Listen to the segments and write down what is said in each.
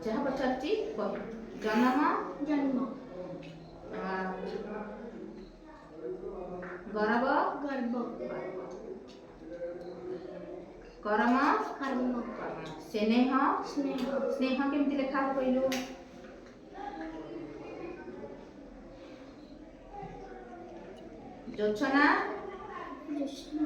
जहाँ पचारची कह जन्म जन्म गर्भ गर्भ कर्म कर्म स्नेह स्नेह स्नेह केमती लेखा हो कहलु जोत्सना ज्योत्स्ना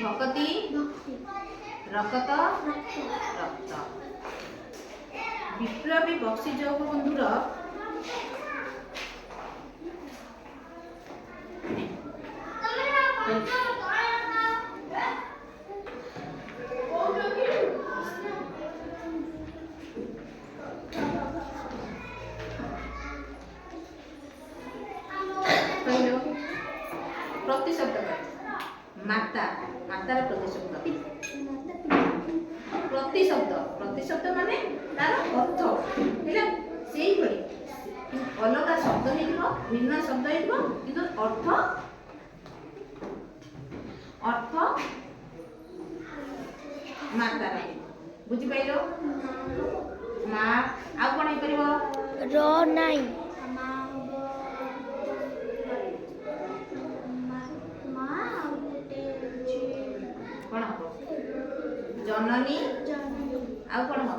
भक्ति भक्ति रकत रक्त रक्त विप्लवी बक्सी जगबंधुर कहलो प्रतिशब्द माता मातार प्रतिशब्द प्रतिशब्द माने तार अर्थ हैला सेही भली अलग शब्द हेइबो भिन्न शब्द हेइबो किंतु अर्थ अर्थ मातार बुझि पाइलो मा आ कोन हे परिबो र नाई कोन हो जननी आ कोन हो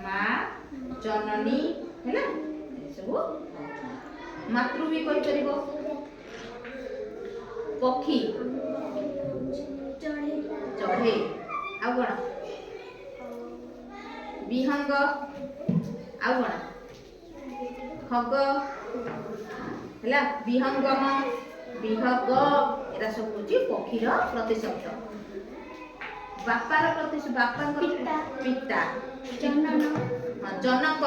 मा जननी हैला सब मातृ भी कहि परिबो पक्षी चढ़े आ कोन विहंग आ कोन खग हैला विहंगम विहग एरा सब होची पक्षीर प्रतिशब्द बापार प्रतिशब्द बापा पिता जनन जनक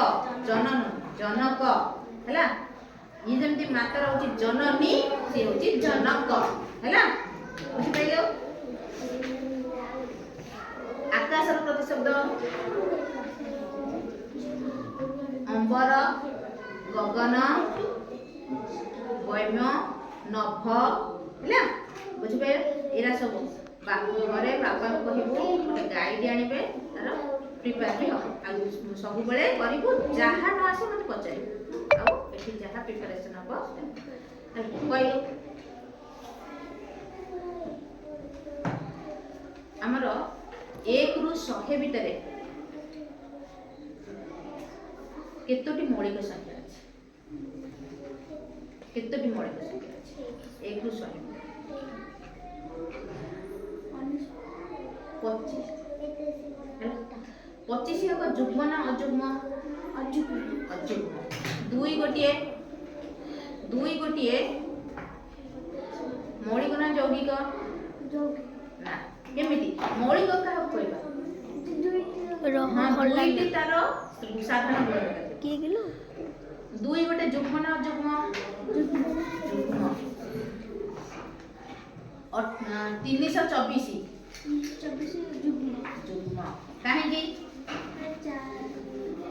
जनन जनक हैला ये जेमती मातार होची जननी से होची जनक हैला बुझि पाइलो आकाशर प्रतिशब्द अंबर गगन वैम्य नभ हैला बुझि पाइलो एरा सब घरे बापा कहबो गोटे गाइड आनिबे तार प्रिपेयर भी हो आ सब बेले करिबो जहा न आसे मते पचारिबो आ एठी जहा प्रिपरेशन हो कहलो हमर 1 रु 100 भितरे केतोटी मौलिक संख्या अछि केतोटी मौलिक संख्या अछि 1 रु 100 25 25 एक जुग्म ना अजुग्म अजुग्म दुई गोटिए मौलिक ना यौगिक ना केमिति मौलिक का कहबा हां दुईटी तार साधारण गुण के गेलो दुई गोटे जुग्म ना अजुग्म जुग्म 324 जुग्म काहेकि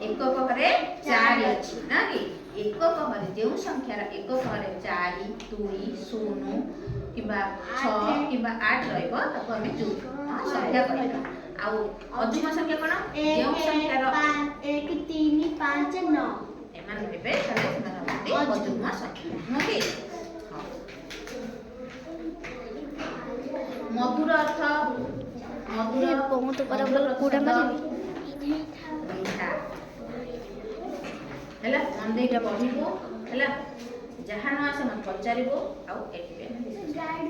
एकक घरे 4 अछि ना कि एकक घरे जे संख्यार एकक घरे 4 2 0 किबा 6 किबा 8 रहइबो ताको हम जुग्म संख्या कहबा आ अजुग्म संख्या कोन जे संख्यार 1 3 5 9 एमान हेबे ताले सेमान होते अजुग्म संख्या नकी मधुर अर्थ मधुर बहुत बराबर कोडा मारी मीठा हैला मन देटा पढिबो हैला जहा न आसे मन पचारिबो आ एठी पे गाइड